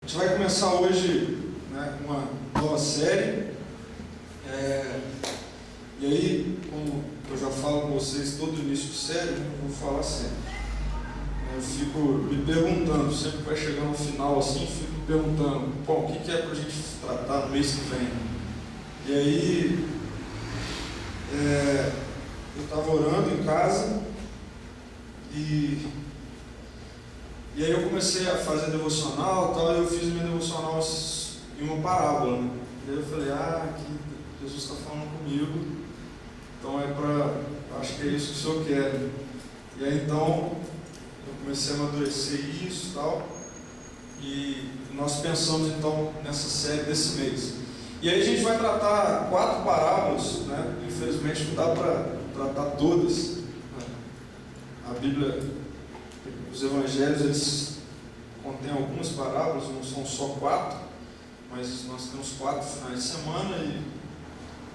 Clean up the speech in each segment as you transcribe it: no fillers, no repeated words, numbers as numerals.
A gente vai começar hoje, né, uma nova série. E aí, como eu já falo com vocês todo início de série, eu vou falar sempre. Eu fico me perguntando, sempre que vai chegando no final assim, fico me perguntando, bom, o que é para a gente tratar no mês que vem? E aí, eu estava orando em casa e aí eu comecei a fazer devocional e tal, e eu fiz minha devocional em uma parábola, né? E aí eu falei, aqui Jesus está falando comigo, então acho que é isso que o Senhor quer. E aí então, eu comecei a amadurecer isso e tal, e nós pensamos então nessa série desse mês. E aí a gente vai tratar 4 parábolas, né? Infelizmente não dá para tratar todas, né? A Bíblia, os evangelhos, eles contêm algumas parábolas, não são só 4, mas nós temos 4 finais de semana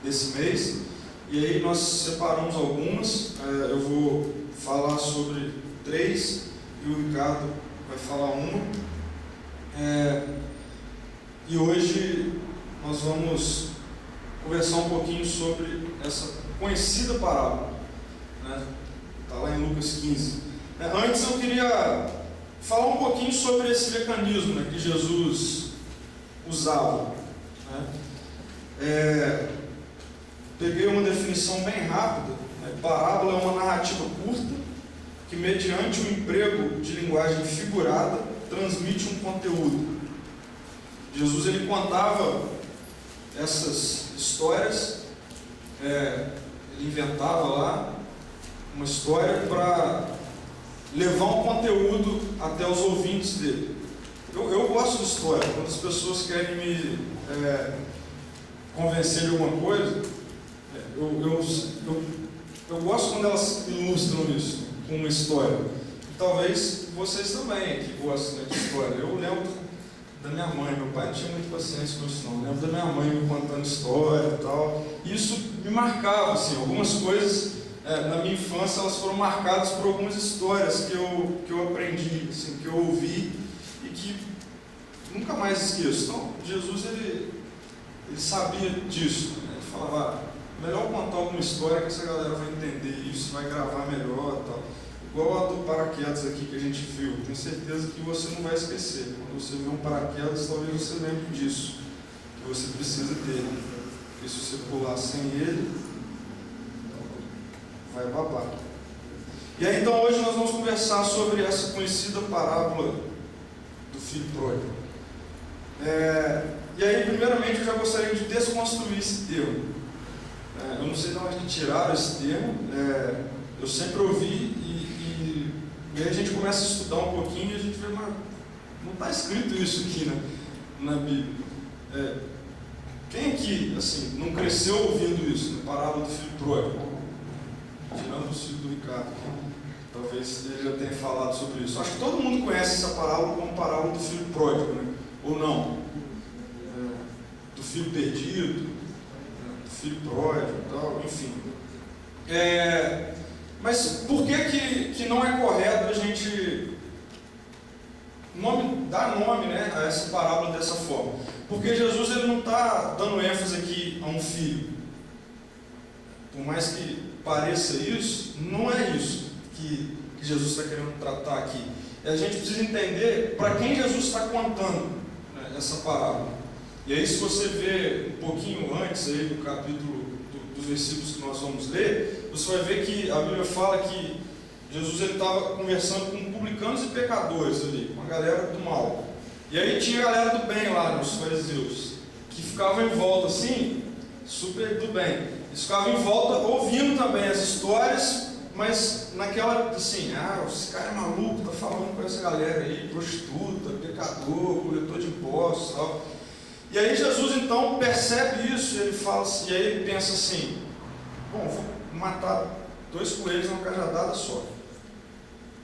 desse mês, e aí nós separamos algumas. Eu vou falar sobre 3 e o Ricardo vai falar uma. E hoje nós vamos conversar um pouquinho sobre essa conhecida parábola, né? Está lá em Lucas 15. Antes eu queria falar um pouquinho sobre esse mecanismo, né, que Jesus usava, né? Peguei uma definição bem rápida, né? Parábola é uma narrativa curta que, mediante o emprego de linguagem figurada, transmite um conteúdo. Jesus ele contava essas histórias, ele inventava lá uma história para levar um conteúdo até os ouvintes dele. Eu gosto de história. Quando as pessoas querem me convencer de alguma coisa, eu gosto quando elas ilustram isso com uma história. Talvez vocês também que gostam de história. Eu lembro da minha mãe, meu pai não tinha muita paciência com isso não. Eu lembro da minha mãe me contando história e tal. Isso me marcava, assim, algumas coisas. Na minha infância elas foram marcadas por algumas histórias que eu aprendi, assim, que eu ouvi e que nunca mais esqueço. Então, Jesus ele sabia disso, né? Ele falava, melhor contar alguma história que essa galera vai entender isso, vai gravar melhor e tal. Igual a do paraquedas aqui que a gente viu, tenho certeza que você não vai esquecer. Quando você vê um paraquedas, talvez você lembre disso, que você precisa ter, porque se você pular sem ele, vai babar. E aí então hoje nós vamos conversar sobre essa conhecida parábola do filho pródigo. E aí primeiramente eu já gostaria de desconstruir esse termo. Eu não sei de onde tiraram esse termo, eu sempre ouvi e aí a gente começa a estudar um pouquinho e a gente vê, mas não está escrito isso aqui na Bíblia. Quem aqui assim, não cresceu ouvindo isso, na parábola do filho pródigo? Tirando o filho do Ricardo, talvez ele já tenha falado sobre isso. Acho que todo mundo conhece essa parábola como parábola do filho pródigo, né? Ou não? Do filho perdido, do filho pródigo e tal, enfim. Mas por que não é correto a gente dar nome, né, a essa parábola dessa forma? Porque Jesus ele não está dando ênfase aqui a um filho. Por mais que pareça isso, não é isso que Jesus está querendo tratar aqui. E a gente precisa entender para quem Jesus está contando, né, essa parábola. E aí, se você ver um pouquinho antes aí do capítulo, dos versículos que nós vamos ler, você vai ver que a Bíblia fala que Jesus estava conversando com publicanos e pecadores ali, com a galera do mal. E aí tinha a galera do bem lá, os fariseus, que ficavam em volta assim, super do bem. Eles ficavam em volta ouvindo também as histórias, mas naquela assim, esse cara é maluco, tá falando com essa galera aí, prostituta, pecador, coletor de impostos e tal. E aí Jesus então percebe isso, e ele fala assim, e aí ele pensa assim, bom, vou matar 2 coelhos numa cajadada só.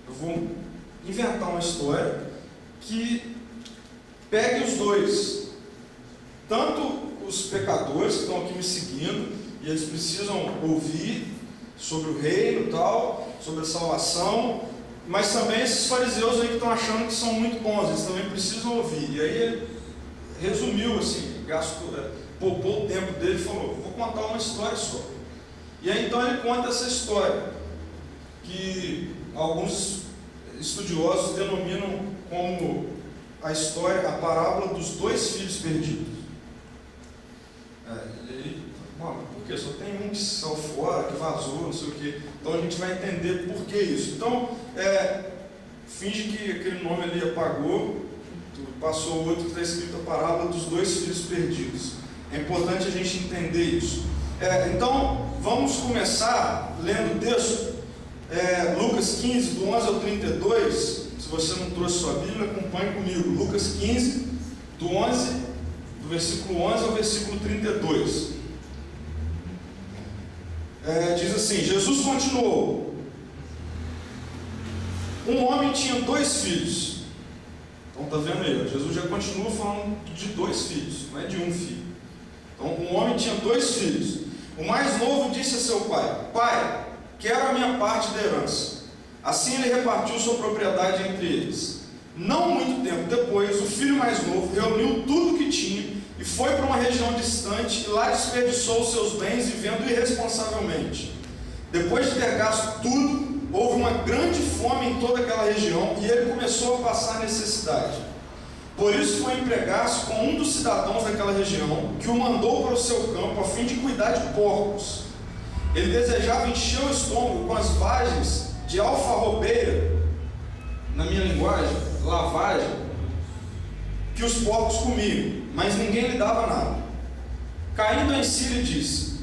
Eu vou inventar uma história que pegue os dois, tanto os pecadores que estão aqui me seguindo, e eles precisam ouvir sobre o reino e tal, sobre a salvação, mas também esses fariseus aí que estão achando que são muito bons, eles também precisam ouvir. E aí ele resumiu assim, poupou o tempo dele e falou: vou contar uma história só. E aí então ele conta essa história, que alguns estudiosos denominam como a parábola dos 2 filhos perdidos. Porque só tem um que saiu fora, que vazou, não sei o quê. Então a gente vai entender por que isso. Então, finge que aquele nome ali apagou, passou outro que está escrito a parábola dos 2 filhos perdidos. É importante a gente entender isso. Então, vamos começar lendo o texto, Lucas 15, do 11 ao 32. Se você não trouxe sua Bíblia, acompanhe comigo. Lucas 15, do versículo 11 ao versículo 32. Diz assim: Jesus continuou: um homem tinha 2 filhos. Então está vendo aí, Jesus já continua falando de 2 filhos, não é de um filho. Então um homem tinha 2 filhos. O mais novo disse a seu pai: pai, quero a minha parte da herança. Assim ele repartiu sua propriedade entre eles. Não muito tempo depois, o filho mais novo reuniu tudo o que tinha e foi para uma região distante, e lá desperdiçou os seus bens vivendo irresponsavelmente. Depois de ter gasto tudo, houve uma grande fome em toda aquela região e ele começou a passar necessidade. Por isso foi empregar-se com um dos cidadãos daquela região, que o mandou para o seu campo a fim de cuidar de porcos. Ele desejava encher o estômago com as vagens de alfarrobeira, na minha linguagem, lavagem, que os porcos comiam, mas ninguém lhe dava nada. Caindo em si, lhe disse: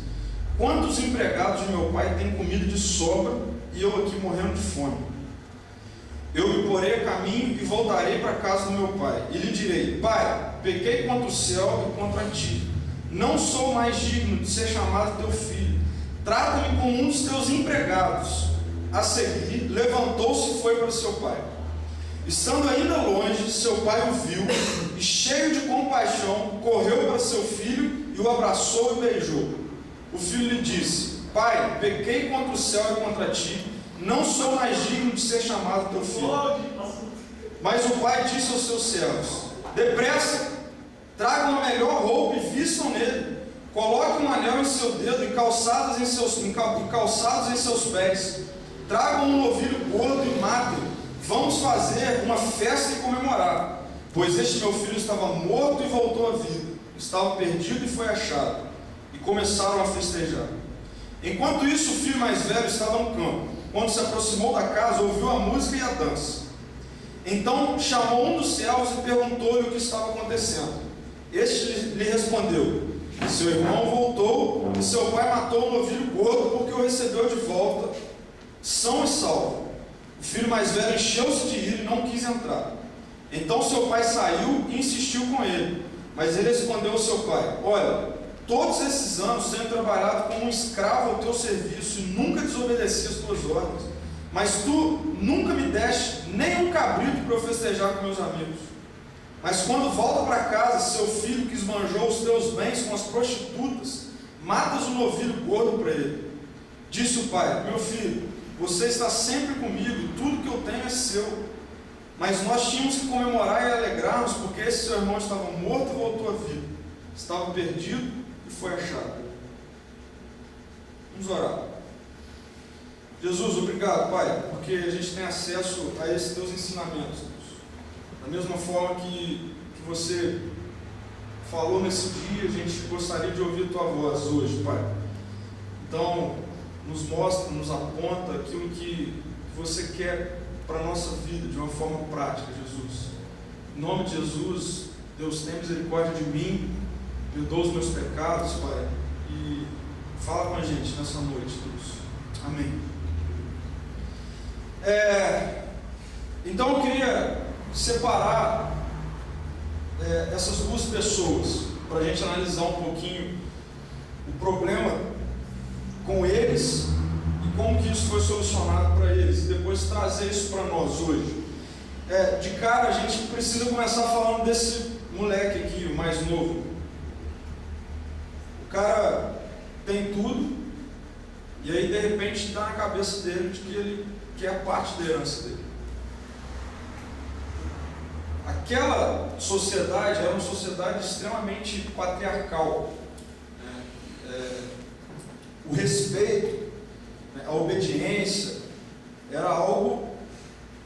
quantos empregados de meu pai têm comida de sobra e eu aqui morrendo de fome? Eu me porei a caminho e voltarei para a casa do meu pai, e lhe direi: pai, pequei contra o céu e contra ti, não sou mais digno de ser chamado teu filho, trata-me como um dos teus empregados. A seguir, levantou-se e foi para seu pai. Estando ainda longe, seu pai o viu e, cheio de compaixão, correu para seu filho e o abraçou e beijou. O filho lhe disse: pai, pequei contra o céu e contra ti, não sou mais digno de ser chamado teu filho. Mas o pai disse aos seus servos: depressa, tragam a melhor roupa e vistam nele, coloquem um anel em seu dedo e calçados em seus pés, tragam um novilho gordo e matem. Vamos fazer uma festa e comemorar, pois este meu filho estava morto e voltou à vida, estava perdido e foi achado. E começaram a festejar. Enquanto isso, o filho mais velho estava no campo. Quando se aproximou da casa, ouviu a música e a dança. Então chamou um dos servos e perguntou-lhe o que estava acontecendo. Este lhe respondeu: seu irmão voltou e seu pai matou o novilho gordo porque o recebeu de volta, são e salvo. O filho mais velho encheu-se de ira e não quis entrar. Então seu pai saiu e insistiu com ele. Mas ele respondeu ao seu pai: olha, todos esses anos tenho trabalhado como um escravo ao teu serviço e nunca desobedeci as tuas ordens. Mas tu nunca me deste nem um cabrito para eu festejar com meus amigos. Mas quando volta para casa, seu filho que esbanjou os teus bens com as prostitutas, matas o novilho gordo para ele. Disse o pai: meu filho, você está sempre comigo, tudo que eu tenho é seu. Mas nós tínhamos que comemorar e alegrar-nos, porque esse seu irmão estava morto e voltou à vida, estava perdido e foi achado. Vamos orar. Jesus, obrigado, Pai, porque a gente tem acesso a esses teus ensinamentos, Deus. Da mesma forma que você falou nesse dia, a gente gostaria de ouvir tua voz hoje, Pai. Então, nos mostra, nos aponta aquilo que você quer para a nossa vida de uma forma prática, Jesus. Em nome de Jesus, Deus, tenha misericórdia de mim, perdoa os meus pecados, Pai, e fala com a gente nessa noite, Deus. Amém. Então eu queria separar essas duas pessoas para a gente analisar um pouquinho o problema com eles e como que isso foi solucionado para eles, e depois trazer isso para nós hoje. De cara a gente precisa começar falando desse moleque aqui, o mais novo. O cara tem tudo, e aí de repente está na cabeça dele de que ele quer parte da herança dele. aquela sociedade era uma sociedade extremamente patriarcal. O respeito, a obediência, era algo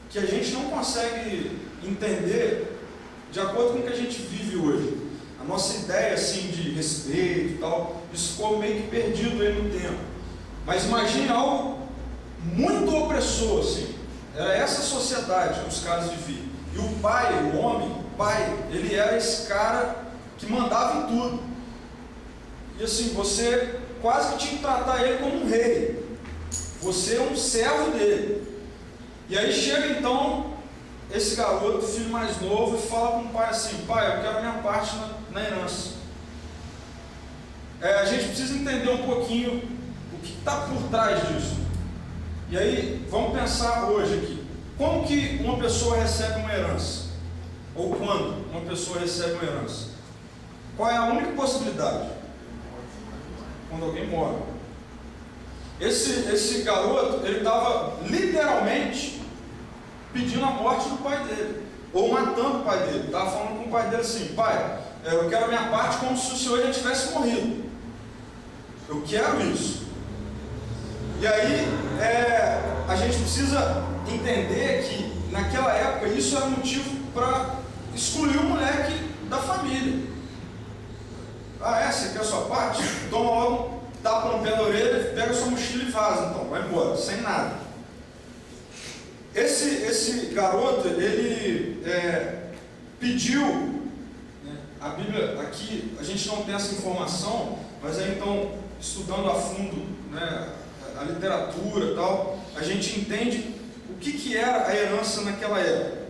que a gente não consegue entender de acordo com o que a gente vive hoje. A nossa ideia assim, de respeito e tal, isso ficou meio que perdido aí no tempo. Mas imagine algo muito opressor, assim. Era essa sociedade que os caras viviam. E o pai, o homem, o pai, ele era esse cara que mandava em tudo. E assim, você quase que tinha que tratar ele como um rei. Você é um servo dele. E aí chega então esse garoto, filho mais novo, e fala com o pai assim: pai, eu quero a minha parte na herança. A gente precisa entender um pouquinho o que está por trás disso. E aí, vamos pensar hoje aqui. Como que uma pessoa recebe uma herança? Ou quando uma pessoa recebe uma herança? Qual é a única possibilidade? Quando alguém morre. Esse garoto, ele estava literalmente pedindo a morte do pai dele, ou matando o pai dele. Estava falando com o pai dele assim: pai, eu quero a minha parte como se o senhor já tivesse morrido. Eu quero isso. E aí, a gente precisa entender que naquela época isso era motivo para excluir o moleque da família. Você quer a sua parte? Toma logo, tapa no pé da orelha, pega a sua mochila e vaza, então, vai embora, sem nada. Esse garoto, ele pediu, né, a Bíblia, aqui a gente não tem essa informação, mas aí então, estudando a fundo, né, a literatura e tal, a gente entende o que era a herança naquela época.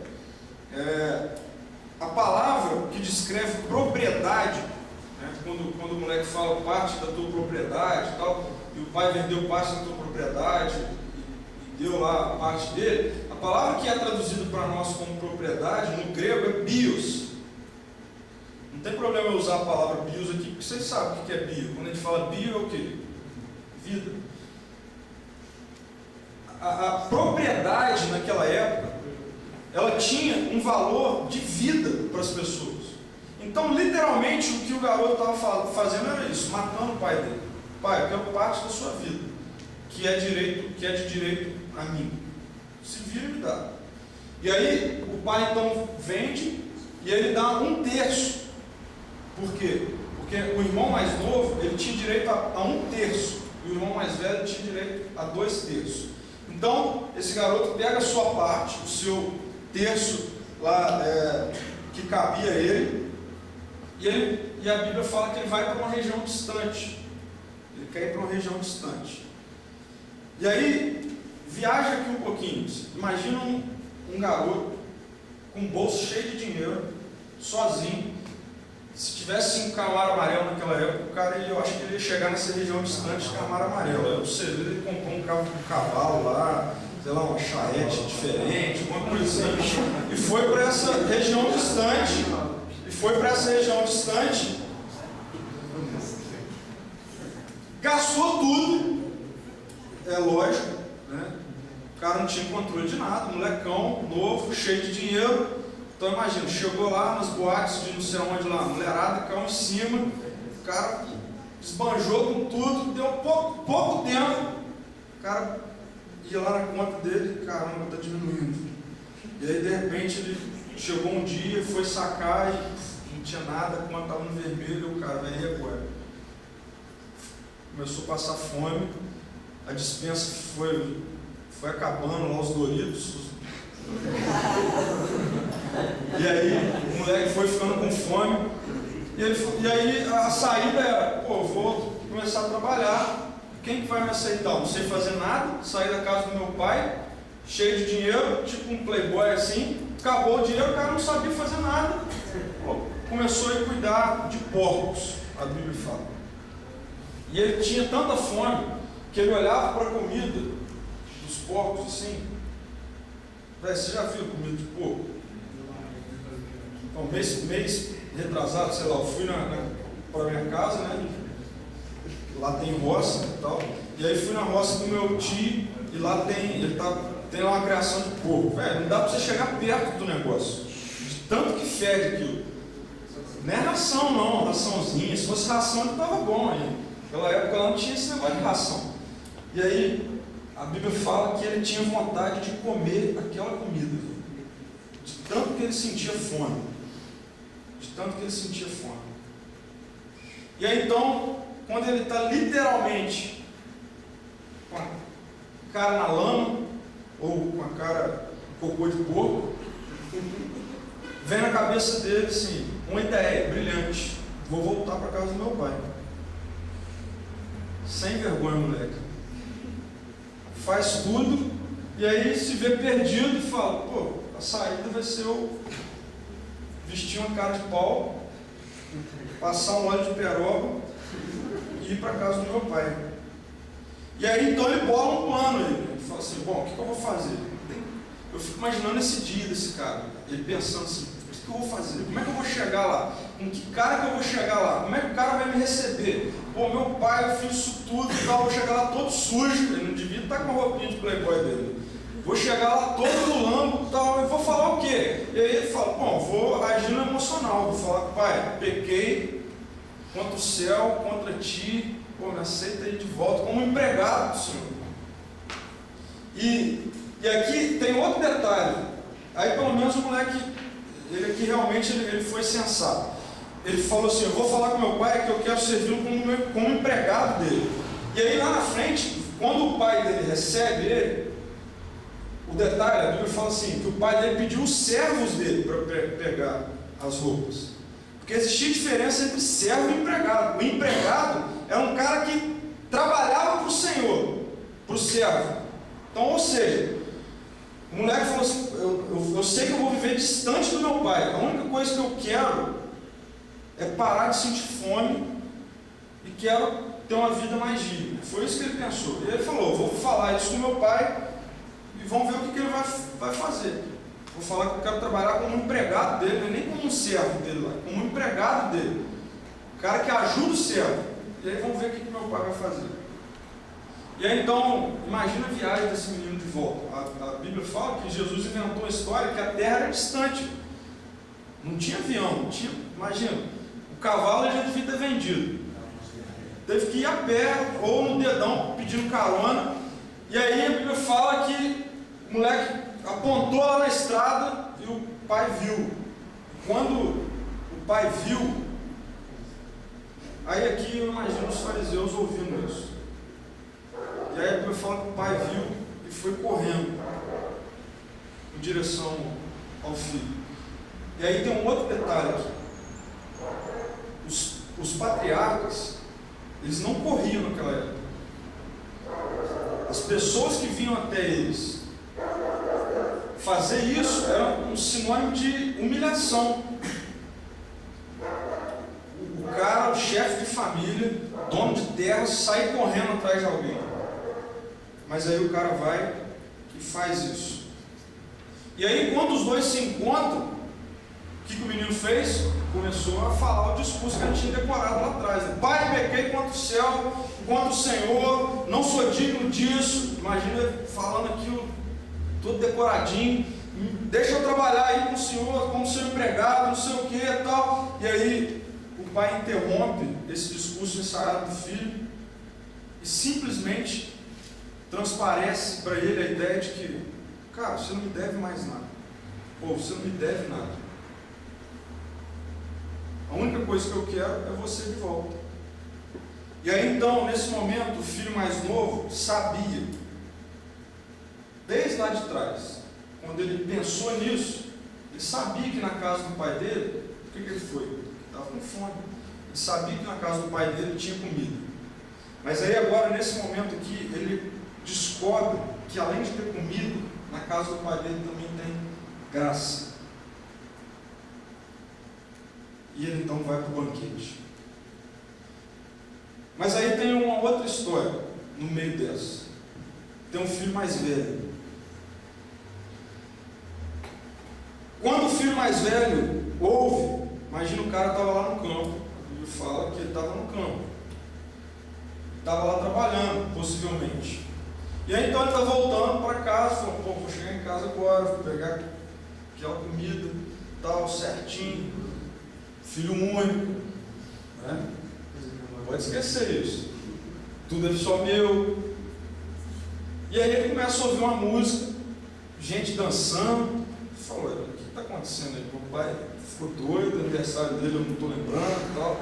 A palavra que descreve propriedade, né, quando o moleque fala parte da tua propriedade e tal, e o pai vendeu parte da tua propriedade e deu lá a parte dele, a palavra que é traduzida para nós como propriedade, no grego, é bios. Não tem problema eu usar a palavra bios aqui, porque vocês sabem o que é bio. Quando a gente fala bio, é o quê? Vida. A propriedade naquela época, ela tinha um valor de vida para as pessoas. Então, literalmente, o que o garoto estava fazendo era isso, matando o pai dele. Pai, eu quero parte da sua vida, que é de direito a mim. Se vira e me dá. E aí, o pai então vende e ele dá 1/3. Por quê? Porque o irmão mais novo, ele tinha direito a 1/3, e o irmão mais velho tinha direito a 2/3. Então, esse garoto pega a sua parte, o seu terço lá que cabia a ele, e a Bíblia fala que ele vai para uma região distante. Ele quer ir para uma região distante. E aí, viaja aqui um pouquinho. Imagina um garoto com um bolso cheio de dinheiro, sozinho. Se tivesse um Camaro amarelo naquela época, o cara, eu acho que ele ia chegar nessa região distante de Camaro amarelo. Você vê, ele comprou um cavalo lá, sei lá, uma charrete diferente, alguma coisa assim, e foi para essa região distante, gastou tudo, é lógico, né? O cara não tinha controle de nada, molecão, novo, cheio de dinheiro. Então imagina, chegou lá nas boates de não sei onde lá, a mulherada caiu em cima, o cara esbanjou com tudo, deu pouco tempo, o cara ia lá na conta dele, caramba, está diminuindo. E aí de repente ele chegou um dia, foi sacar e não tinha nada, a conta estava no vermelho, e o cara, e agora? Começou a passar fome, a despensa foi acabando lá, os Doritos. E aí o moleque foi ficando com fome, e aí a saída era: pô, vou começar a trabalhar. Quem que vai me aceitar? Não sei fazer nada, saí da casa do meu pai, cheio de dinheiro, tipo um playboy assim, acabou o dinheiro, o cara não sabia fazer nada. Pô, começou a cuidar de porcos, a Bíblia fala. E ele tinha tanta fome que ele olhava para a comida dos porcos assim. Você já viu comida de porco? Então, mês retrasado, sei lá, eu fui para minha casa, né? Lá tem roça e tal. E aí fui na roça do meu tio e lá tem lá uma criação de porco. Velho, não dá para você chegar perto do negócio. De tanto que fede aquilo. Não é ração não, raçãozinha. Se fosse ração ele estava bom aí. Naquela época lá não tinha esse negócio de ração. E aí a Bíblia fala que ele tinha vontade de comer aquela comida, de tanto que ele sentia fome. De tanto que ele sentia fome. E aí então, quando ele está literalmente com a cara na lama, ou com a cara cocô de porco, vem na cabeça dele assim, uma ideia brilhante: vou voltar para casa do meu pai. Sem vergonha, moleque. Faz tudo, e aí se vê perdido e fala: pô, a saída vai ser eu vestir uma cara de pau, passar um óleo de peroba e ir para casa do meu pai. E aí então ele bola um plano. Ele fala assim: bom, o que eu vou fazer? Eu fico imaginando esse dia desse cara, ele pensando assim: o que eu vou fazer? Como é que eu vou chegar lá? Com que cara que eu vou chegar lá? Como é que o cara vai me receber? Pô, meu pai, eu fiz isso tudo e tal, vou chegar lá todo sujo, ele não devia estar com a roupinha de playboy dele. Vou chegar lá todo no lambo e tal, e vou falar o quê? E aí ele fala: bom, vou agir no emocional, vou falar: pai, pequei contra o céu, contra ti, pô, me aceita aí de volta como empregado do Senhor. E aqui tem outro detalhe. Aí pelo menos o moleque, ele aqui realmente ele foi sensato. Ele falou assim: eu vou falar com meu pai que eu quero servi-lo como empregado dele. E aí lá na frente, quando o pai dele recebe ele, o detalhe, a Bíblia fala assim, que o pai dele pediu os servos dele para pegar as roupas. Porque existia diferença entre servo e empregado. O empregado era um cara que trabalhava para o Senhor, para o servo. Então, ou seja, o moleque falou assim: eu sei que eu vou viver distante do meu pai. A única coisa que eu quero é parar de sentir fome e quero ter uma vida mais digna. Foi isso que ele pensou. E ele falou: vou falar isso com meu pai e vamos ver o que ele vai fazer. Vou falar que eu quero trabalhar como empregado dele, nem como um servo dele lá, como um empregado dele. O cara que ajuda o servo. E aí vamos ver o que meu pai vai fazer. E aí então, imagina a viagem desse menino de volta. A Bíblia fala que Jesus inventou a história que a terra era distante. Não tinha avião, não tinha, imagina, o cavalo ele já devia ter vendido. Teve que ir a pé ou no dedão pedindo carona. E aí a Bíblia fala que o moleque apontou lá na estrada e o pai viu. Quando o pai viu, aí aqui eu imagino os fariseus ouvindo isso. E aí a Bíblia fala que o pai viu e foi correndo em direção ao filho. E aí tem um outro detalhe aqui. Os patriarcas, eles não corriam naquela época. As pessoas que vinham até eles fazer isso era um sinônimo de humilhação. O cara, o chefe de família, dono de terra, sai correndo atrás de alguém. Mas aí o cara vai e faz isso. E aí quando os dois se encontram, o que o menino fez? Começou a falar o discurso que ele tinha decorado lá atrás. Pai, pequei contra o céu, contra o Senhor, não sou digno disso. Imagina falando aquilo todo decoradinho. Deixa eu trabalhar aí com o Senhor, como seu empregado, não sei o que e tal. E aí o pai interrompe esse discurso ensaiado do filho e simplesmente transparece para ele a ideia de que: cara, você não me deve mais nada. Ou você não me deve nada. A única coisa que eu quero é você de volta. E aí então, nesse momento, o filho mais novo sabia, desde lá de trás, quando ele pensou nisso, ele sabia que na casa do pai dele, o que ele foi? Ele estava com fome. Ele sabia que na casa do pai dele tinha comida. Mas aí agora, nesse momento aqui, ele descobre que além de ter comida, na casa do pai dele também tem graça. E ele então vai para o banquete. Mas aí tem uma outra história no meio dessa. Tem um filho mais velho. Quando o filho mais velho ouve, imagina o cara estava lá no campo. Ele fala que ele estava no campo. Estava lá trabalhando, possivelmente. E aí então ele está voltando para casa, falando: pô, vou chegar em casa agora, vou pegar aquela comida. tal, certinho, filho único, né? Pode esquecer isso. Tudo é só meu. E aí ele começa a ouvir uma música, gente dançando. Falou: o que está acontecendo aí? O pai ficou doido, aniversário dele eu não estou lembrando e tal.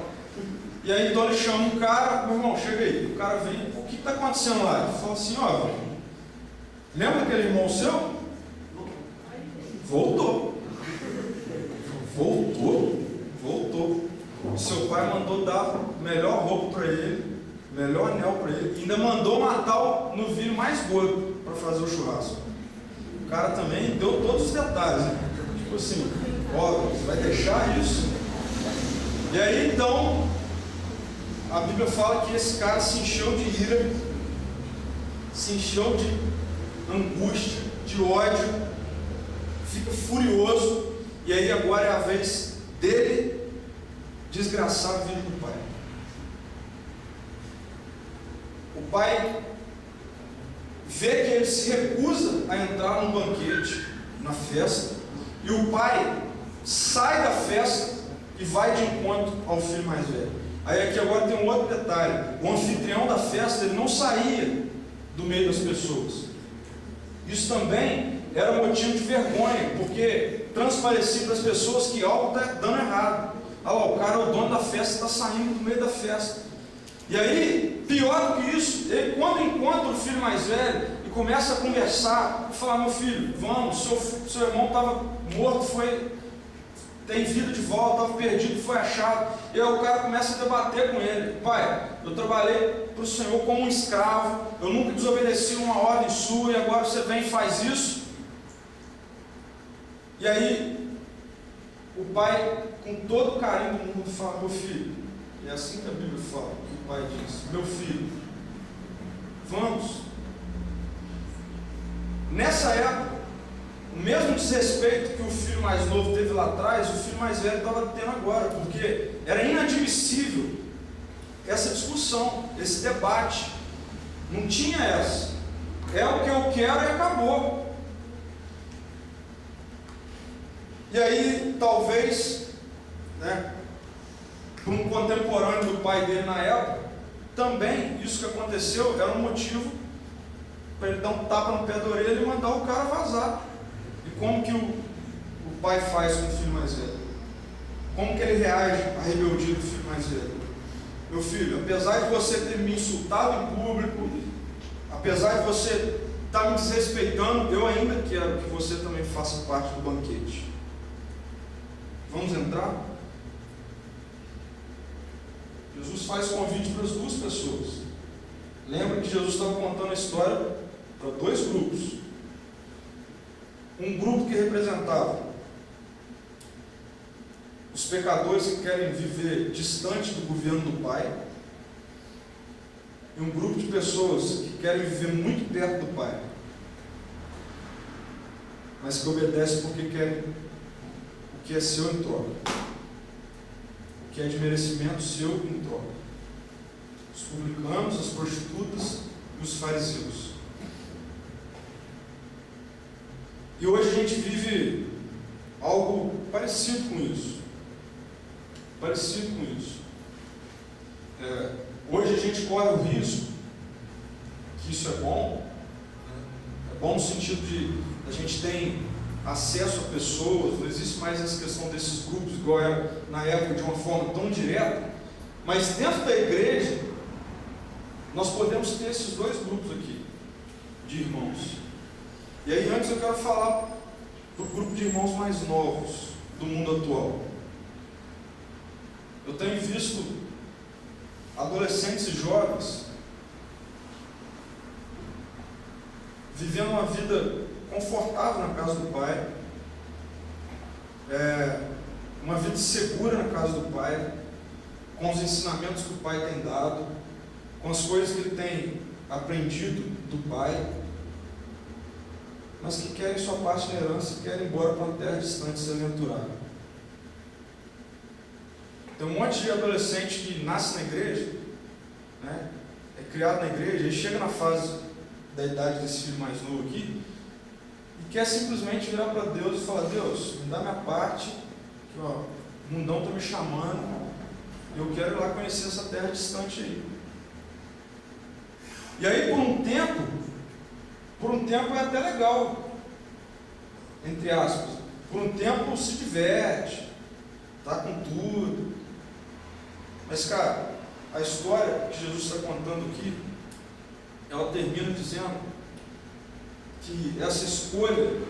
E aí então ele chama um cara: meu irmão, chega aí. O cara vem: o que está acontecendo lá? Ele fala assim: ó, lembra aquele irmão seu? Voltou. Voltou. O seu pai mandou dar melhor roupa para ele, melhor anel para ele, e ainda mandou matar o novilho mais gordo para fazer o churrasco. O cara também deu todos os detalhes, né? Tipo assim: ó, você vai deixar isso? E aí então a Bíblia fala que esse cara se encheu de ira, se encheu de angústia, de ódio, fica furioso, e aí agora é a vez dele desgraçar a vida do pai. O pai vê que ele se recusa a entrar num banquete, na festa, e o pai sai da festa e vai de encontro ao filho mais velho. Aí aqui agora tem um outro detalhe: o anfitrião da festa, ele não saía do meio das pessoas. Isso também era motivo de vergonha, porque transparecia para as pessoas que algo está dando errado. Ah, o cara, o dono da festa, está saindo do meio da festa. E aí, pior do que isso, ele, quando encontra o filho mais velho e começa a conversar, e falar: meu filho, vamos, seu irmão estava morto, tem vida de volta, estava perdido, foi achado. E aí o cara começa a debater com ele: pai, eu trabalhei para o Senhor como um escravo, eu nunca desobedeci uma ordem sua, e agora você vem e faz isso. E aí o pai, com todo o carinho do mundo, fala: meu filho, é assim que a Bíblia fala, que o pai diz: meu filho, vamos. Nessa época, o mesmo desrespeito que o filho mais novo teve lá atrás, o filho mais velho estava tendo agora, porque era inadmissível essa discussão, esse debate. Não tinha essa. É o que eu quero e acabou. E aí, talvez, né, para um contemporâneo do pai dele na época, também isso que aconteceu era um motivo para ele dar um tapa no pé da orelha e mandar o cara vazar. E como que o pai faz com o filho mais velho? Como que ele reage à rebeldia do filho mais velho? Meu filho, apesar de você ter me insultado em público, apesar de você estar me desrespeitando, eu ainda quero que você também faça parte do banquete. Vamos entrar? Jesus faz convite para as duas pessoas. Lembra que Jesus estava contando a história para dois grupos. Um grupo que representava os pecadores que querem viver distante do governo do Pai, e um grupo de pessoas que querem viver muito perto do Pai, mas que obedecem porque querem o que é seu em troca, o que é de merecimento seu em troca. Os publicanos, as prostitutas e os fariseus. E hoje a gente vive algo parecido com isso. Hoje a gente corre o risco, que isso é bom no sentido de a gente tem acesso a pessoas, não existe mais essa questão desses grupos igual era na época de uma forma tão direta, mas dentro da igreja nós podemos ter esses dois grupos aqui de irmãos. E aí antes eu quero falar para o grupo de irmãos mais novos do mundo atual. Eu tenho visto adolescentes e jovens vivendo uma vida confortável na casa do Pai, uma vida segura na casa do Pai, com os ensinamentos que o Pai tem dado, com as coisas que ele tem aprendido do Pai, mas que querem sua parte na herança e querem ir embora para uma terra distante se aventurar. Tem um monte de adolescente que nasce na igreja, né, é criado na igreja, e chega na fase da idade desse filho mais novo aqui, e quer simplesmente virar para Deus e falar: Deus, me dá minha parte, que ó, o mundão está me chamando, eu quero ir lá conhecer essa terra distante aí. E aí por um tempo é até legal, entre aspas, por um tempo se diverte, está com tudo, mas cara, a história que Jesus está contando aqui, ela termina dizendo que essa escolha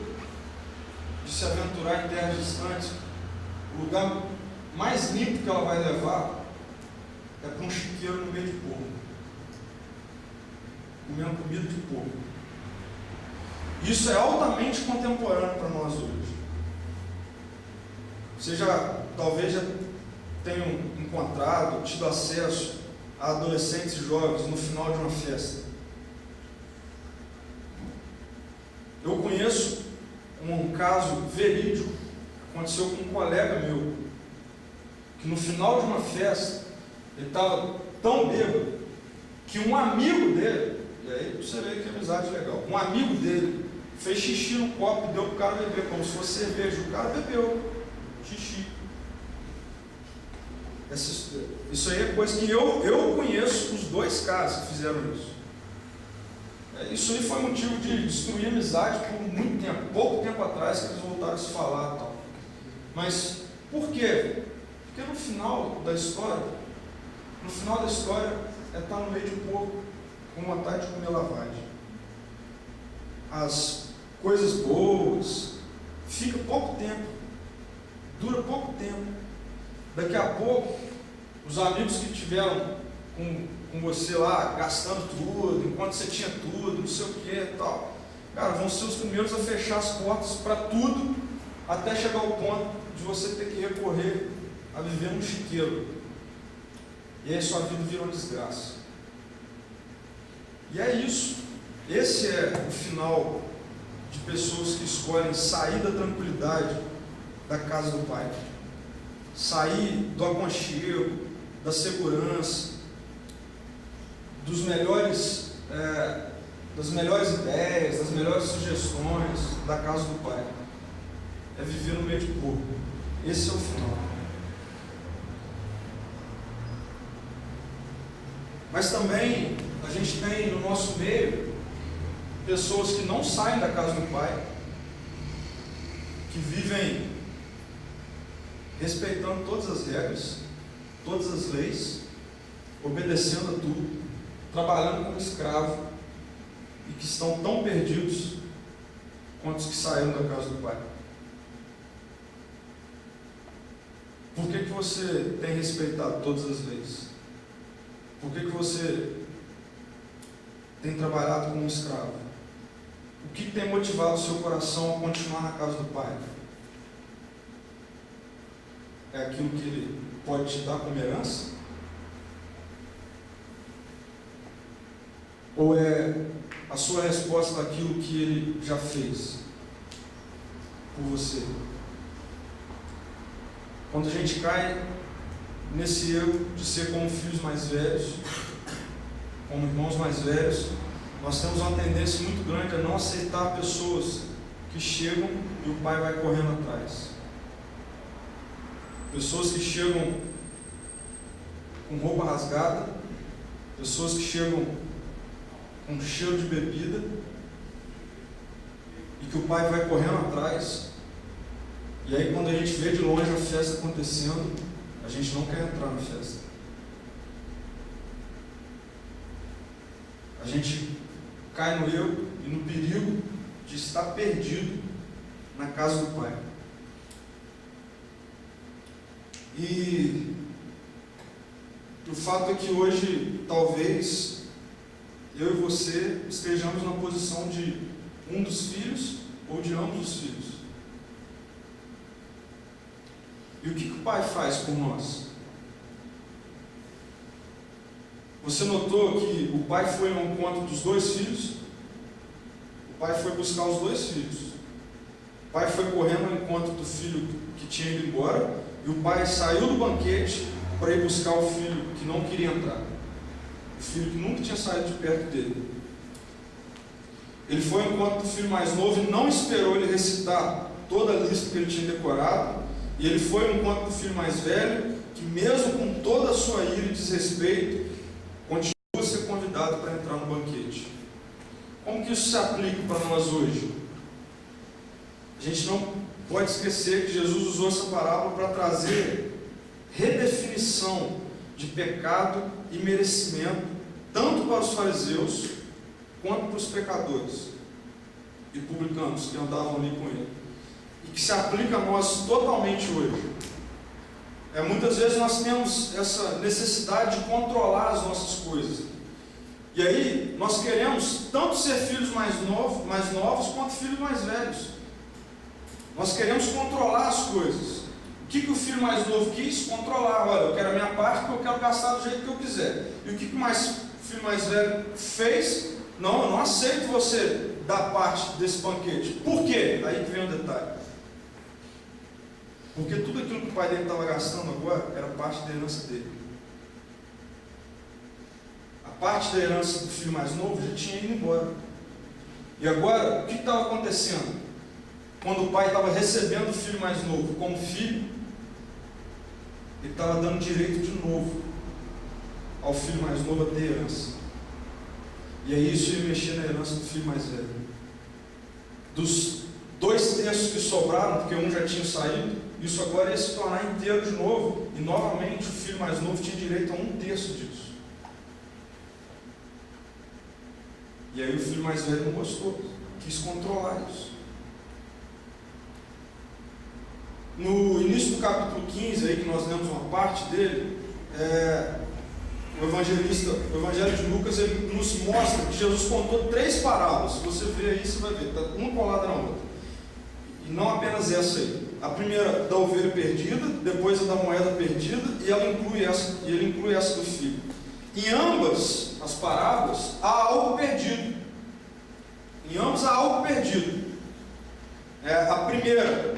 de se aventurar em terras distantes, o lugar mais limpo que ela vai levar é para um chiqueiro no meio de porco, comendo comida de porco. Isso é altamente contemporâneo para nós hoje. Você talvez já tenham encontrado, tido acesso a adolescentes e jovens no final de uma festa. Eu conheço um caso verídico que aconteceu com um colega meu, que no final de uma festa, ele estava tão bêbado, que um amigo dele, e aí você vê que amizade legal, um amigo dele fez xixi no copo e deu para o cara beber, como se fosse cerveja. O cara bebeu xixi. Isso aí é coisa que eu conheço os dois caras que fizeram isso. Isso aí foi motivo de destruir a amizade por muito tempo, pouco tempo atrás que eles voltaram a se falar e tal. Mas por quê? Porque no final da história é estar no meio de porco com vontade de comer lavagem. As coisas boas fica pouco tempo, dura pouco tempo. Daqui a pouco, os amigos que tiveram com você lá, gastando tudo, enquanto você tinha tudo, não sei o que e tal, cara, vão ser os primeiros a fechar as portas para tudo, até chegar ao ponto de você ter que recorrer a viver num chiqueiro. E aí sua vida vira uma desgraça. E é isso. Esse é o final de pessoas que escolhem sair da tranquilidade da casa do Pai, sair do aconchego, da segurança, das melhores ideias, das melhores sugestões da casa do Pai. É viver no meio de porco. Esse é o final. Mas também a gente tem no nosso meio pessoas que não saem da casa do Pai, que vivem respeitando todas as regras, todas as leis, obedecendo a tudo, trabalhando como escravo, e que estão tão perdidos quanto os que saíram da casa do Pai. Por que você tem respeitado todas as leis? Por que você tem trabalhado como um escravo? O que tem motivado o seu coração a continuar na casa do Pai? É aquilo que Ele pode te dar como herança? Ou é a sua resposta daquilo que Ele já fez por você? Quando a gente cai nesse erro de ser como filhos mais velhos, como irmãos mais velhos, nós temos uma tendência muito grande a não aceitar pessoas que chegam e o Pai vai correndo atrás. Pessoas que chegam com roupa rasgada, pessoas que chegam com cheiro de bebida, e que o Pai vai correndo atrás. E aí quando a gente vê de longe a festa acontecendo, a gente não quer entrar na festa. A gente cai no erro e no perigo de estar perdido na casa do Pai. E o fato é que hoje, talvez, eu e você estejamos na posição de um dos filhos ou de ambos os filhos. E o que o Pai faz por nós? Você notou que o Pai foi ao encontro dos dois filhos? O Pai foi buscar os dois filhos. O Pai foi correndo ao encontro do filho que tinha ido embora, e o Pai saiu do banquete para ir buscar o filho que não queria entrar. O filho que nunca tinha saído de perto dele. Ele foi ao encontro do filho mais novo e não esperou ele recitar toda a lista que ele tinha decorado, E ele foi ao encontro do filho mais velho, que mesmo com toda a sua ira e desrespeito, continua a ser convidado para entrar no banquete. Como que isso se aplica para nós hoje? A gente não pode esquecer que Jesus usou essa parábola para trazer redefinição de pecado e merecimento, tanto para os fariseus, quanto para os pecadores e publicanos que andavam ali com ele, e que se aplica a nós totalmente hoje. Muitas vezes nós temos essa necessidade de controlar as nossas coisas, e aí nós queremos tanto ser filhos mais novos quanto filhos mais velhos. Nós queremos controlar as coisas. O que o filho mais novo quis? Controlar. Olha, eu quero a minha parte porque eu quero gastar do jeito que eu quiser. E o que o filho mais velho fez? Não, eu não aceito você dar parte desse banquete. Por quê? Aí que vem o detalhe. Porque tudo aquilo que o pai dele estava gastando agora era parte da herança dele. A parte da herança do filho mais novo já tinha ido embora. E agora, o que estava acontecendo? Quando o pai estava recebendo o filho mais novo como filho, ele estava dando direito de novo ao filho mais novo a ter herança. E aí isso ia mexer na herança do filho mais velho. Dos 2/3 que sobraram, porque um já tinha saído, isso agora ia se tornar inteiro de novo, e novamente o filho mais novo tinha direito a 1/3 disso. E aí o filho mais velho não gostou, quis controlar isso. No início do capítulo 15, aí que nós lemos uma parte dele, o Evangelho de Lucas, ele nos mostra que Jesus contou 3 parábolas. Se você ver aí, você vai ver, está uma colada na outra. E não apenas essa aí. A primeira da ovelha perdida, depois a da moeda perdida, e ele inclui essa do filho. Em ambas as parábolas há algo perdido. Em ambas há algo perdido. A primeira,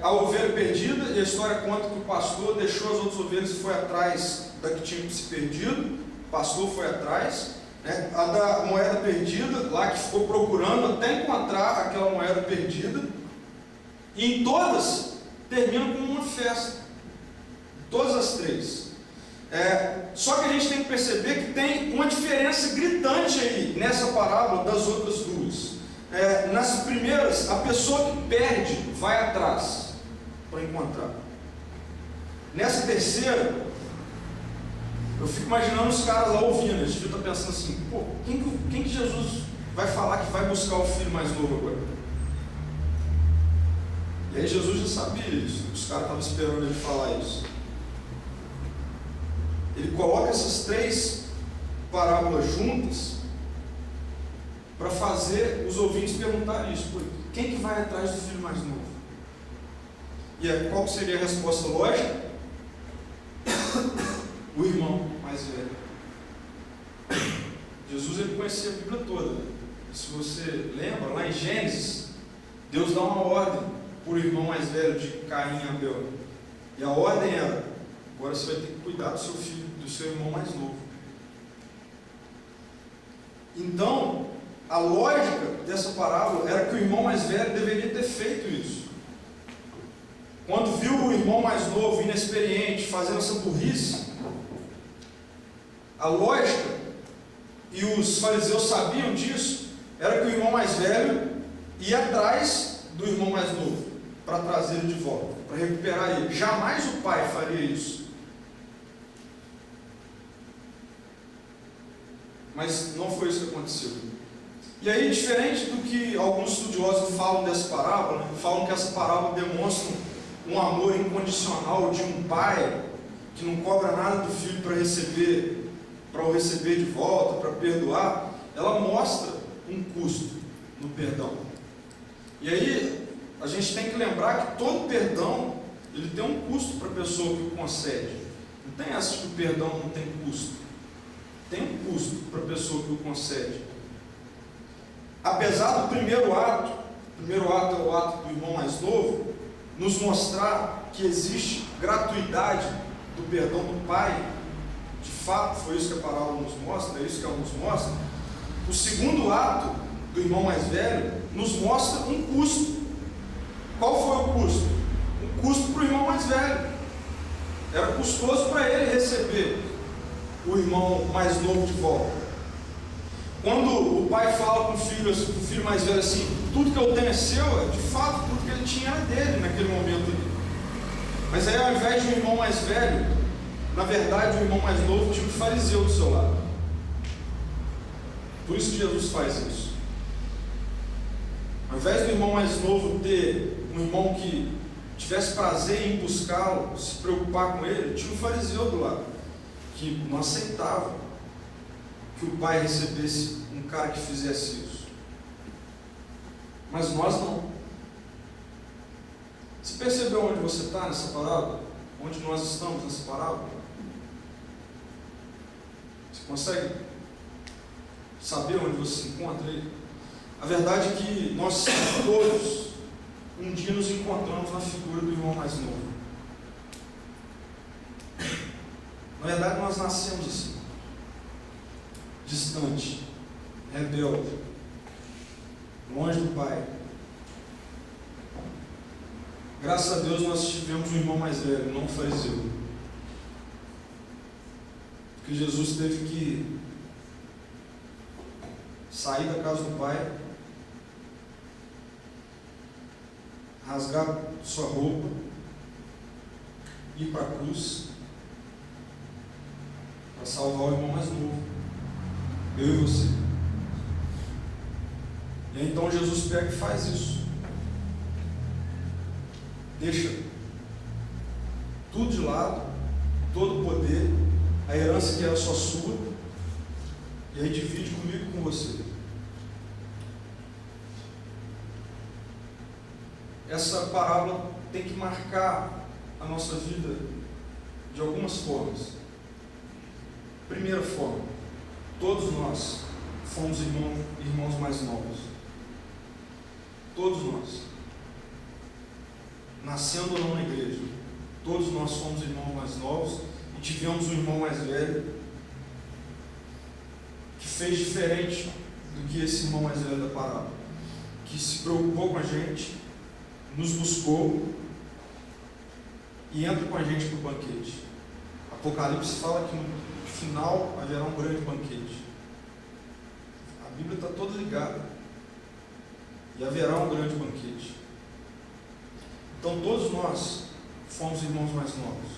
a ovelha perdida, e a história conta que o pastor deixou as outras ovelhas e foi atrás da que tinha se perdido. O pastor foi atrás. A da moeda perdida, lá que ficou procurando até encontrar aquela moeda perdida. E em todas terminam com uma festa. Todas as 3. Só que a gente tem que perceber que tem uma diferença gritante aí nessa parábola das outras 2. Nas primeiras, a pessoa que perde vai atrás para encontrar. Nessa terceira, eu fico imaginando os caras lá ouvindo. Eles devem estar pensando assim: pô, quem que Jesus vai falar que vai buscar o filho mais novo agora? E aí Jesus já sabia isso. Os caras estavam esperando ele falar isso. Ele coloca essas 3 parábolas juntas para fazer os ouvintes perguntarem isso: quem que vai atrás do filho mais novo? E qual seria a resposta lógica? O irmão mais velho. Jesus, ele conhecia a Bíblia toda. Se você lembra, lá em Gênesis, Deus dá uma ordem para o irmão mais velho de Caim e Abel. E a ordem era: agora você vai ter que cuidar do seu filho, do seu irmão mais novo. Então, a lógica dessa parábola era que o irmão mais velho deveria ter feito isso. Quando viu o irmão mais novo, inexperiente, fazendo essa burrice, a lógica, e os fariseus sabiam disso, era que o irmão mais velho ia atrás do irmão mais novo para trazer ele de volta, para recuperar ele. Jamais o pai faria isso. Mas não foi isso que aconteceu. E aí, diferente do que alguns estudiosos falam dessa parábola, falam que essa parábola demonstra um amor incondicional de um pai que não cobra nada do filho para o receber de volta, para perdoar. Ela mostra um custo no perdão. E aí, a gente tem que lembrar que todo perdão, ele tem um custo para a pessoa que o concede. Não tem essa de que o perdão não tem custo. Tem um custo para a pessoa que o concede. Apesar do primeiro ato é o ato do irmão mais novo, nos mostrar que existe gratuidade do perdão do pai. De fato, foi isso que a parábola nos mostra, é isso que ela nos mostra. O segundo ato do irmão mais velho nos mostra um custo. Qual foi o custo? Um custo para o irmão mais mais velho. Era custoso para ele receber o irmão mais novo de volta. Quando o pai fala com o filho mais velho assim, tudo que eu tenho é seu, de fato, tudo que ele tinha era dele naquele momento ali. Mas aí, ao invés de um irmão mais velho, na verdade, o irmão mais novo tinha um fariseu do seu lado. Por isso que Jesus faz isso. Ao invés do irmão mais novo ter um irmão que tivesse prazer em buscá-lo, se preocupar com ele, tinha um fariseu do lado, que não aceitava que o pai recebesse um cara que fizesse isso. Mas nós não. Você percebeu onde você está nessa parábola? Onde nós estamos nessa parábola? Você consegue saber onde você se encontra aí? A verdade é que nós todos, um dia nos encontramos na figura do irmão mais novo. Na verdade, nós nascemos assim, distante, rebelde, longe do Pai. Graças a Deus nós tivemos um irmão mais velho, não um fariseu. Porque Jesus teve que sair da casa do Pai, rasgar sua roupa, ir para a cruz, para salvar o irmão mais novo, eu e você. E aí, então Jesus pega e faz isso. Deixa tudo de lado, todo o poder, a herança que era só sua, e aí divide comigo e com você. Essa parábola tem que marcar a nossa vida de algumas formas. Primeira forma, todos nós fomos irmãos mais novos. Todos nós. Nascendo ou não na igreja, todos nós fomos irmãos mais novos e tivemos um irmão mais velho que fez diferente do que esse irmão mais velho da parábola, que se preocupou com a gente, nos buscou e entra com a gente para o banquete. Apocalipse fala que no final haverá um grande banquete. A Bíblia está toda ligada. E haverá um grande banquete. Então todos nós fomos irmãos mais novos.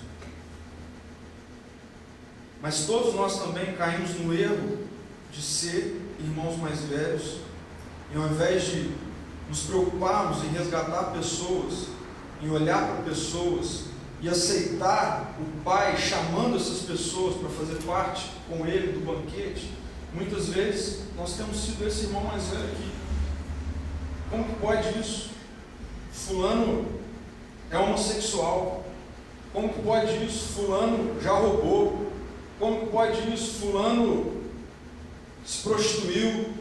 Mas todos nós também caímos no erro de ser irmãos mais velhos, e ao invés de nos preocuparmos em resgatar pessoas, em olhar para pessoas e aceitar o Pai chamando essas pessoas para fazer parte com Ele do banquete, muitas vezes nós temos sido esse irmão mais velho aqui. Como que pode isso? Fulano é homossexual. Como que pode isso? Fulano já roubou. Como que pode isso? Fulano se prostituiu.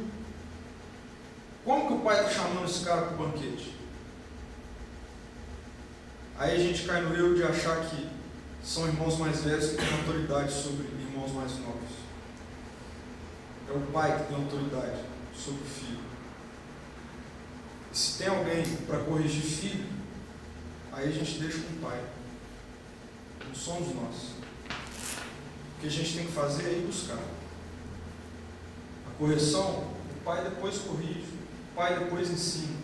Como que o pai está chamando esse cara para o banquete? Aí a gente cai no erro de achar que são irmãos mais velhos que têm autoridade sobre irmãos mais novos. É o pai que tem autoridade sobre o filho. E se tem alguém para corrigir filho, aí a gente deixa com o pai. Não somos nós. O que a gente tem que fazer é ir buscar. A correção, o pai depois corrige, o pai depois ensina.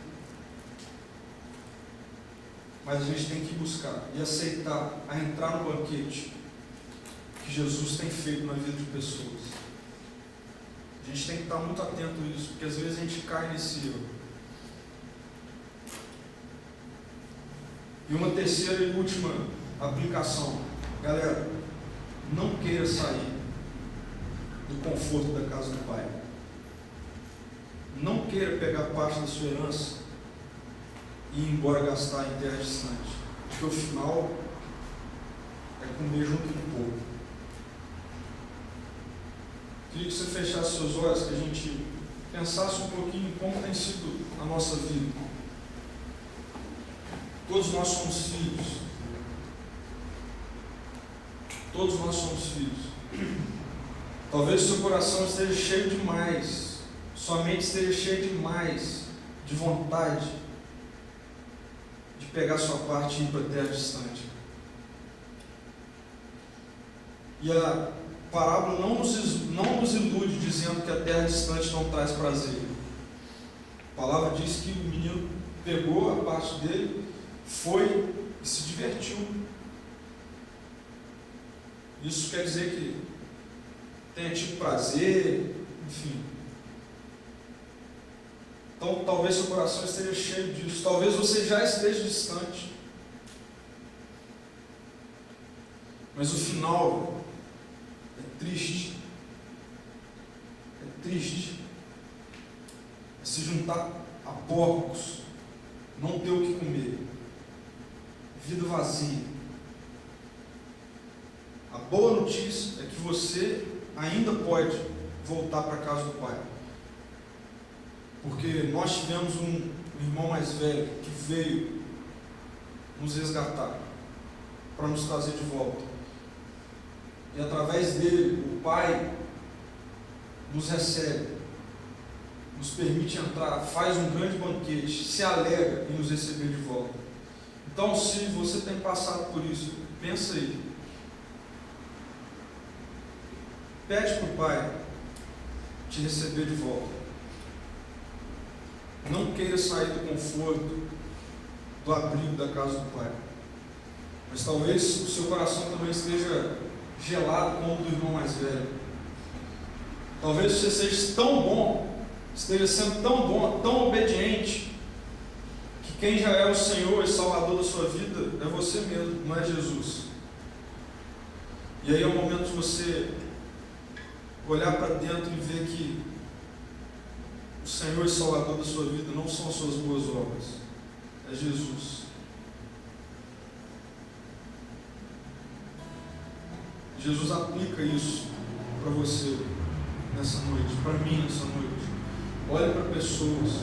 Mas a gente tem que ir buscar e aceitar a entrar no banquete que Jesus tem feito na vida de pessoas. A gente tem que estar muito atento a isso, porque às vezes a gente cai nesse erro. E uma terceira e última aplicação. Galera, não queira sair do conforto da casa do Pai. Não queira pegar parte da sua herança e ir embora gastar em terra distante, porque o final é comer junto com o povo. Queria que você fechasse seus olhos, que a gente pensasse um pouquinho em como tem sido a nossa vida. Todos nós somos filhos. Todos nós somos filhos. Talvez o seu coração esteja cheio demais, sua mente esteja cheia demais de vontade de pegar sua parte e ir para a terra distante. E a parábola não nos ilude dizendo que a terra distante não traz prazer. A palavra diz que o menino pegou a parte dele, foi e se divertiu. Isso quer dizer que tenha tido prazer, enfim. Então talvez seu coração esteja cheio disso, talvez você já esteja distante. Mas o final é triste. É triste. É se juntar a porcos, não ter o que comer, vida vazia. A boa notícia é que você ainda pode voltar para a casa do Pai, porque nós tivemos um irmão mais velho que veio nos resgatar, para nos trazer de volta, e através dele o Pai nos recebe, nos permite entrar, faz um grande banquete, se alegra em nos receber de volta. Então, se você tem passado por isso, pensa aí, pede para o Pai te receber de volta. Não queira sair do conforto, do abrigo da casa do Pai, mas talvez o seu coração também esteja gelado como o do irmão mais velho. Talvez você seja tão bom, esteja sendo tão bom, tão obediente, que quem já é o Senhor e Salvador da sua vida é você mesmo, não é Jesus. E aí é o momento de você olhar para dentro e ver que o Senhor e Salvador da sua vida não são as suas boas obras, é Jesus. Jesus aplica isso para você nessa noite, para mim nessa noite. Olhe para pessoas,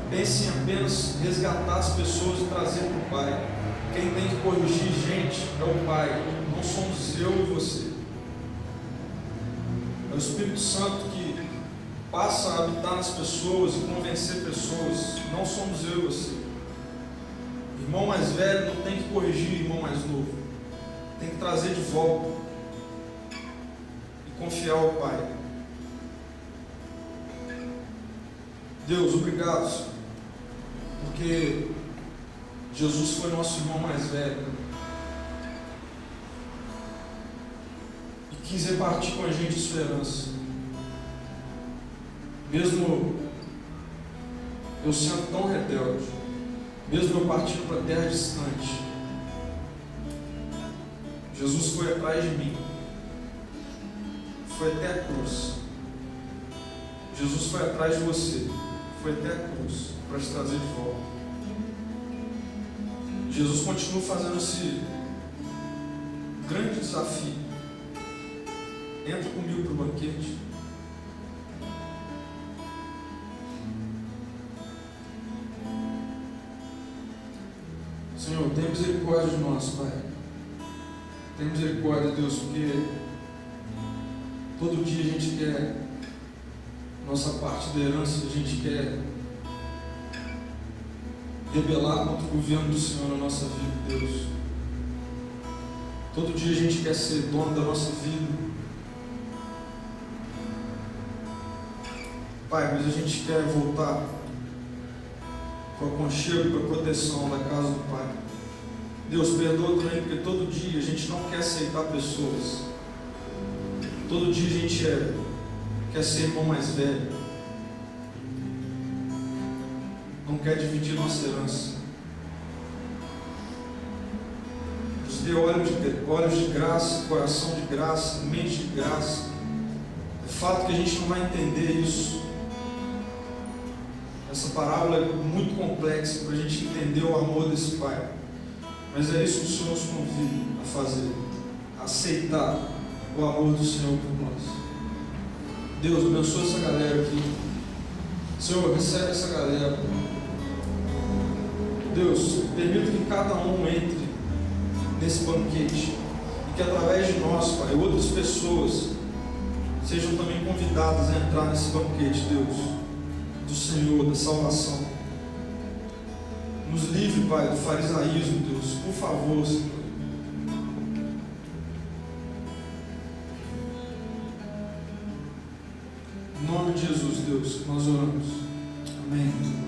pense em apenas resgatar as pessoas e trazer para o Pai. Quem tem que corrigir gente é o Pai, não somos eu e você. É o Espírito Santo que passa a habitar nas pessoas e convencer pessoas, não somos eu e você. Irmão mais velho não tem que corrigir irmão mais novo, tem que trazer de volta e confiar ao Pai. Deus, obrigado, Senhor, porque Jesus foi nosso irmão mais velho e quis repartir com a gente esperança, mesmo eu sendo tão rebelde, mesmo eu partindo para a terra distante. Jesus foi atrás de mim, foi até a cruz. Jesus foi atrás de você, foi até a cruz para te trazer de volta. Jesus continua fazendo esse grande desafio. Entra comigo para o banquete. Senhor, tem misericórdia de nós, Pai. Tem misericórdia, Deus, porque todo dia a gente quer nossa parte da herança, a gente quer rebelar contra o governo do Senhor na nossa vida, Deus. Todo dia a gente quer ser dono da nossa vida, Pai, mas a gente quer voltar para o aconchego, para a proteção da casa do Pai. Deus, perdoa também, porque todo dia a gente não quer aceitar pessoas, todo dia a gente quer ser irmão mais velho, não quer dividir nossa herança. Nos dê olhos de graça, coração de graça, mente de graça. É fato que a gente não vai entender isso. Essa parábola é muito complexa para a gente entender o amor desse Pai, mas é isso que o Senhor nos convida a fazer, a aceitar o amor do Senhor por nós. Deus, abençoa essa galera aqui. Senhor, recebe essa galera. Deus, permita que cada um entre nesse banquete e que através de nós, Pai, outras pessoas sejam também convidadas a entrar nesse banquete, Deus, do Senhor, da salvação. Nos livre, Pai, do farisaísmo, Deus, por favor, Senhor. Em nome de Jesus, Deus, nós oramos. Amém.